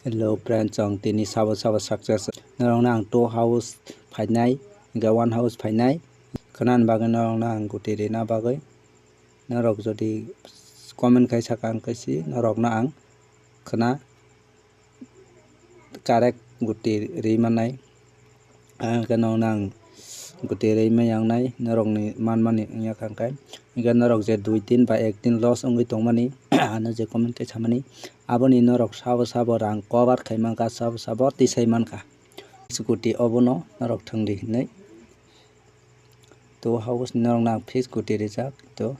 Hello friends, Tini sabo success. Narong nang 2 house fainai, ga 1 house fainai. Kanan bagai narong nang gutiri na bagai. Narok jodi comment kai sakang kaisi narok na ang kana karek gutiri manai. Kanong nang gutiri mayang nai narok ni mani nya kangkai. Ga narok je 2 din ba 1 din loss ongoi tongmani ana je comment kai samani. Aboni norok sabo rang cover khaimangka sabo tisai manka scooty obono norok thangdi hinai to house norok nang face scooty rijak to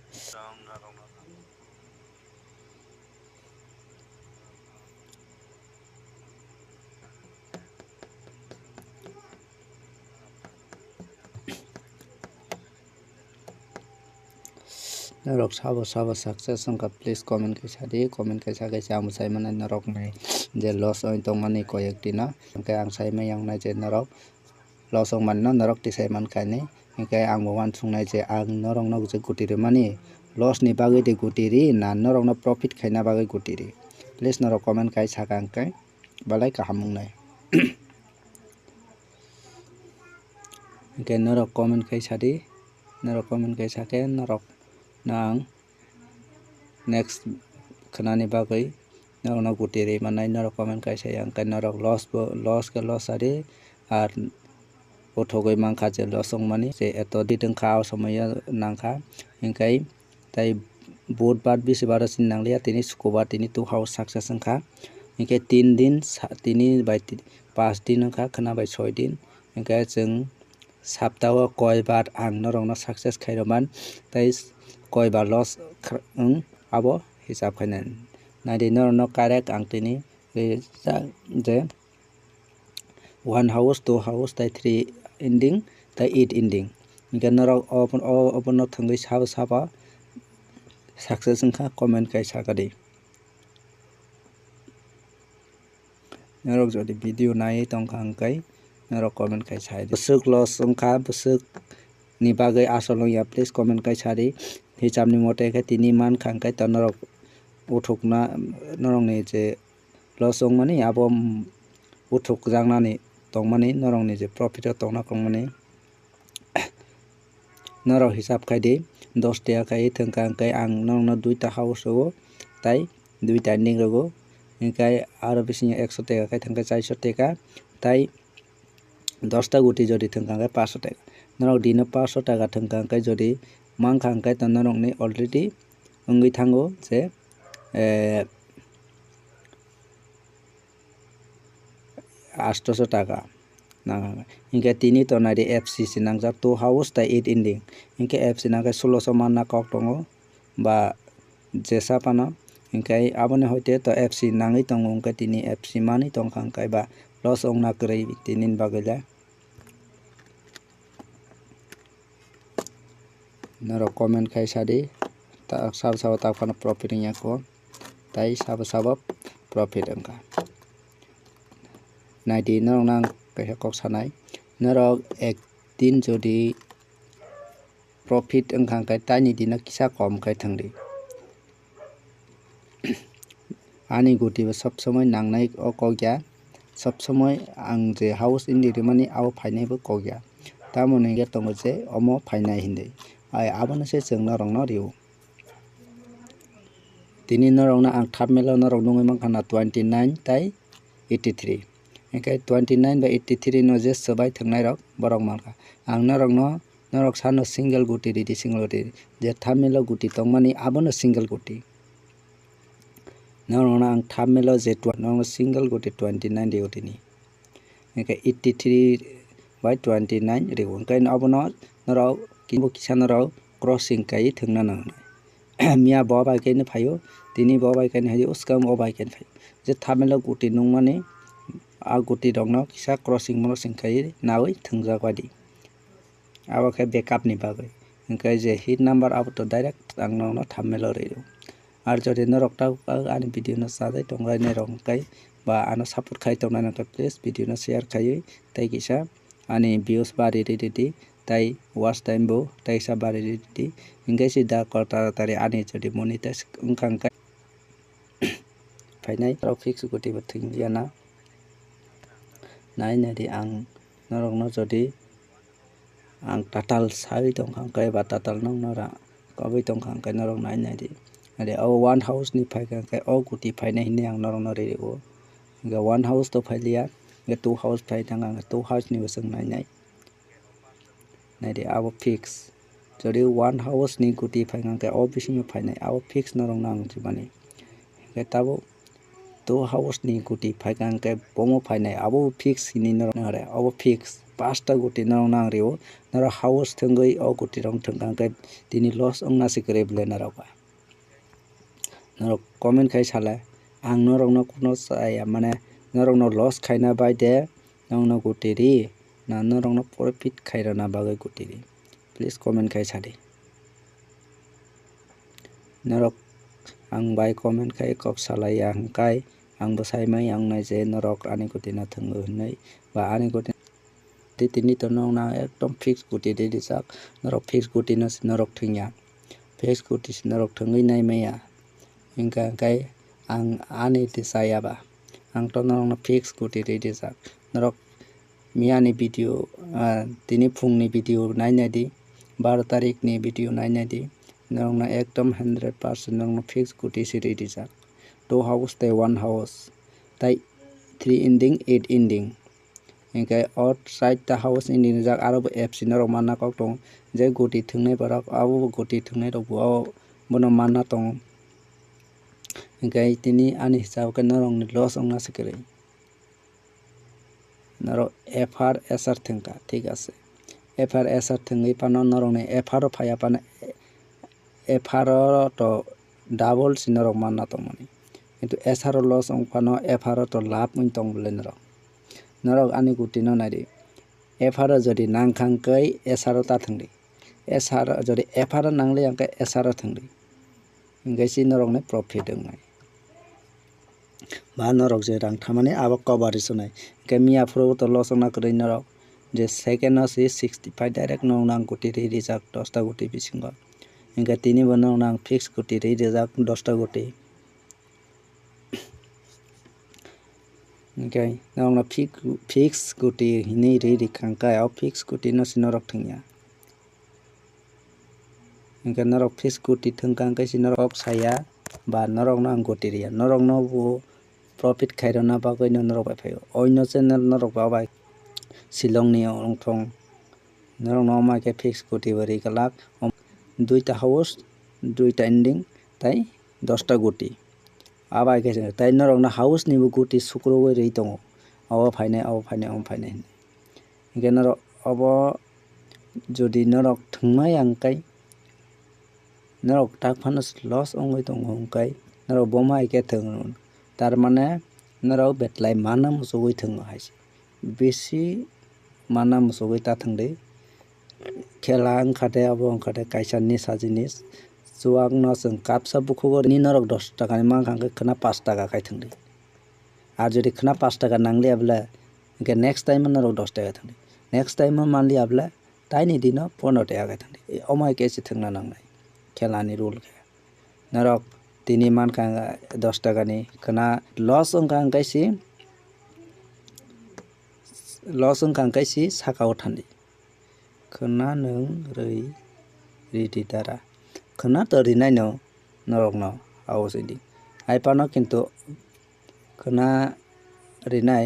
norok sabo success ongka please comment kaisa di comment kaisa ang sai manai norok nai je loss oi tongmani koyek dina angkai ang sai mayang nai je norok loss ong manno norok tisai mankai ni angkai ang wan sungnai je ang norok nok je gutiri mani loss ni bagui de gutiri na norok no profit khaina bagui gutiri please norok comment kaisa angkai balai kahamung nai angkai norok comment kaisa di norok comment kaisa ke norok nang next khanani bagui norok no gutiri manai norok comment kaisa angkai norok loss ari ar uthogoi mangkha je loss ongmani je eto diteng kha somaya nangkha angkai tai budbar bisbar sin nanglia tini sukobar tini 2 house success ongkha angkai 3 din tini by 5 din ongkha khana by 6 din angkai jeng saptao koibar ang norok no success khairoman tai koibar loss abo hisab khainan nadi norok no correct ang tini je 1 house 2 house tai 3 ending tai 8 ending angkai norok open no thangui sabo success ongkha comment kaisa kadi norok jodi video nai tongkha angkai norok comment kaisa busuk loss ongkha busuk ni bagui asol ya please comment kaisa di hisab ni mote khe tini man khangkai to norok uthukna norok ni je loss ongmani abo uthuk jangnani tongmani norok ni je profit o tongna kongmani norok hisab khai di 10 taka khai thangka angkai ang norok no 2 ta house o tai 2 ta ending rogo angkai aro bising 100 taka khai thangka 400 taka tai 10 ta guti jodi thangka angkai 500 taka norok dino 500 taka thangka angkai jodi mangkha angkai to norok ni already ongoi thango je 800 taka angkai tini to nari FCC nangjak 2 house tai 8 ending angkai FC nangkai 1600 manna kok tongo ba jesa pano angkai aboni hoite to FC nangui tongo angkai tini FC mani tongkha angkai ba loss ongna kwrui tini bagui norok comment kaisa di sabo takfano profit nya ko tai sabo profit ongkha naidi norok nang kaisa kok sanai norok ek din jodi profit ongkha angkai taini dino kisa kom khai thangdi ani guti bo sob somoi nangnai o kokya sob somoi ang je house indi rimani abo phainai bo kokya tamoni hingke tongo je omo phainai hindui ai abono se chwng norok no rio tini norok no ang thapmelo norok nungoi mangkha na 29 tai 83 angkai 29 by 83 no je swbai thangnai rok borok mangkha ang norok sano single guti ridi je thapmelo guti tongmani abono single guti norok no ang thapmelo je norok single guti 29 rio tini angkai 83 by 29 rio angkai abono norok kimbo kisa norok crossing kai thangna nangnai mia bo bai kai ni phaio tini bo bai kai ni hayo uskam bo bai kai ni phaio je thapmelo guti nungmani a guti rok no kisa crossing kai nawi thangjak badi abo khai backup ni bagui angkai je hit number abo to direct ang no thapmelo rio ar jodi norok ta ani video no sadai tongrai nai rok angkai ba ano support khai tongnai nangkha please video no share khai tai kisa ani views bari ridi tai watch time bo tai sa bari ridi angkai si da kota tari ani jodi monetize ongkha angkai फायनाय norok fix guti bo thingdiana nai nadi ang norok no jodi ang tatal sai tongkhang kai ba tatal nong nora kabai tongkhang kai norok nai nadi ade o one house ni phaikang kai o guti phainai hine ang norok no rego ga one house to phailia ga two house phaitang ang two house ni besang nai nai nadi abo fix jodi one house ni guti phaikang kai o bising phainai abo fix norok nang jibani ga tabo two house ni guti phaikang kai bomo phainai abo fix ni norok nare abo fix pasta guti norok nang reo nara house thangoi o guti rong thangkang kai tini loss ongna sikre ble narok ba norok comment khai sala ang norok no kuno saya mane norok no loss khaina bai de nong no guti ri na norok no profit khairana bagai guti ri please comment khai sade norok ang bai comment khai kok salai ang kai ang bo sai mai ang nai je norok ani guti na thango nei ba ani guti tini to nong na ekdom fix guti de sak norok fix guti no norok thingya fix guti norok thangai nai maya ingka kai ang ani ti saya ba ang to norok no fix guti de sak norok miani video tini phung ni video nai nai di 12 tarik ni video nai nai di norok na ekdom 100% norok no fix guti siri di sak two house tai one house tai 3 ending 8 ending ingkai outside the house in the jak aro fc norok manna kok tong je guti thungnai barak abo guti thungnai rok bo bono manna tong ingkai tini ani hisab ke norok ni loss ongna sikre norok fr sr thingka ঠিক আছে fr sr thungai pano norok ni fr phaya pana fr to double sinorok manna tongmani কিন্তু sr loss ong pano fr to love ung tong bole norok ani guti no nari fr jodi nangkhang kai sr ta thangdi sr jodi fr nangle angkai sr thangdi ingkai si norok ne profit ongnai ba norok je rang thamani abo cover sonai ingkai mia pro to loss ongna krai norok je second no si 65 direct nong nang guti ri rijak 10 ta guti bisingo ingkai tini bo nong nang fix guti ri rijak 10 ta guti ingkai nong na fix guti hini ri khangkai au fix guti no sinorok thingya ingkai norok fix guti thangkang kai sinorok saya ba norok no ang guti ria norok no bo profit khairona bagoi no norok bai phaio oino channel norok ba bai Shillong ni ongthong norok no ma ke fix guti bari kalak duita house duita ending tai 10 ta guti abai ke tai norok na house ni guti sukro goi rei tongo abo phainai ingkai norok abo jodi norok thungmai angkai norok tak phano loss ongoi tongo angkai norok bomai ke thung tar mane norok betlai mana musogoi thungo haisi besi mana musogoi ta thungde khela angkhate abo angkhate kaisa nisha jinis chuak no chung kapsa bukhugo ni norok 10 taka ni mankhang khana 5 taka kai thungde ar jodi khana 5 taka nangli abla ingkai next time norok 10 taka thungde next time manli abla taini dino 15 taka kai thungde omai ke si thungna nangnai khela ni rule norok tini mankhang 10 taka ni khana loss ongkhang kai si sakao thandi khana nung rei riti dara khana to rinai no norok no house idi ai pano kintu khana rinai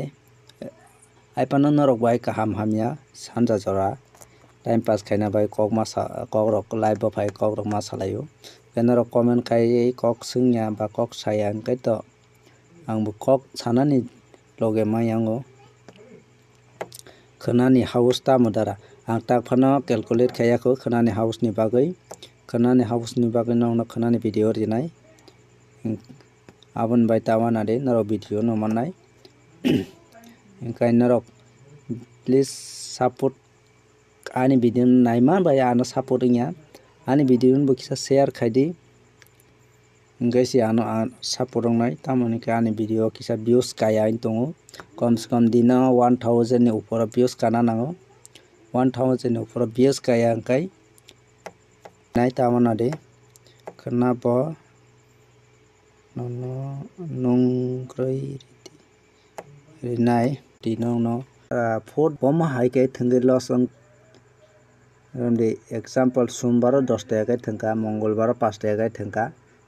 ai pano norok bai kaham hamya sanja jora time pass khaina bai kok rok live ba phai kok rok ma salayo norok comment khai kok sungya ba kok saya angkai to angbo kok sanani loge mayango khana ni house ta modara ang tak phano calculate khaya ko khana ni house ni bagoi no khana ni video rinai abon bai tawana de norok video no manai ingkai norok please support ani video naima bai ano support nya ani video bo kisa share khaidi ingkai si ano support ongnai tamoni ka ani video kisa views kaya tongo komse kom dino 1000 ni upor views kana nango 1000 ni upor views kaya angkai nai tamona de khana bo no nungkroi rinai tino no fourth bomma hai ke thungi loss ang the example sombar 10 টাকা thungka mongolbar 5 টাকা thungka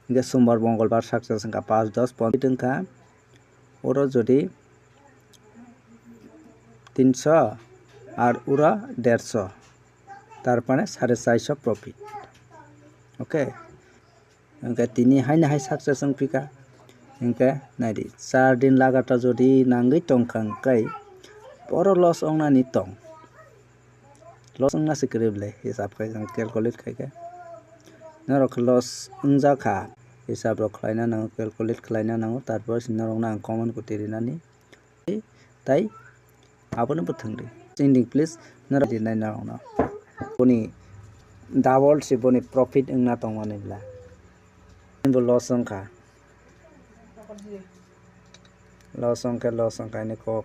inge sombar mongolbar success thungka 5 10 15 thungka oro jodi 300 আর ওরা 150 তারপরে 450 profit okay ইনকা তিনি হাইনা হাই success পিকা ইনকা নাইদি 4 দিন লাগাটা যদি নাঙ্গই টংখাংকাই বড় লস অংনানি টং লস অংনা সিক্রেবলে হিসাব খাই जों ক্যালকুলেট খাইকে নরক লস উনজাখা হিসাব রখলাইনা নাও ক্যালকুলেট খাইনা নাও তারপর সিনরংনা কমন কুতিরিনানি তাই আপনি বথंगदे Ending please nara dinai na ona boni double si boni profit engna tongmani bla bo loss ongka ni ko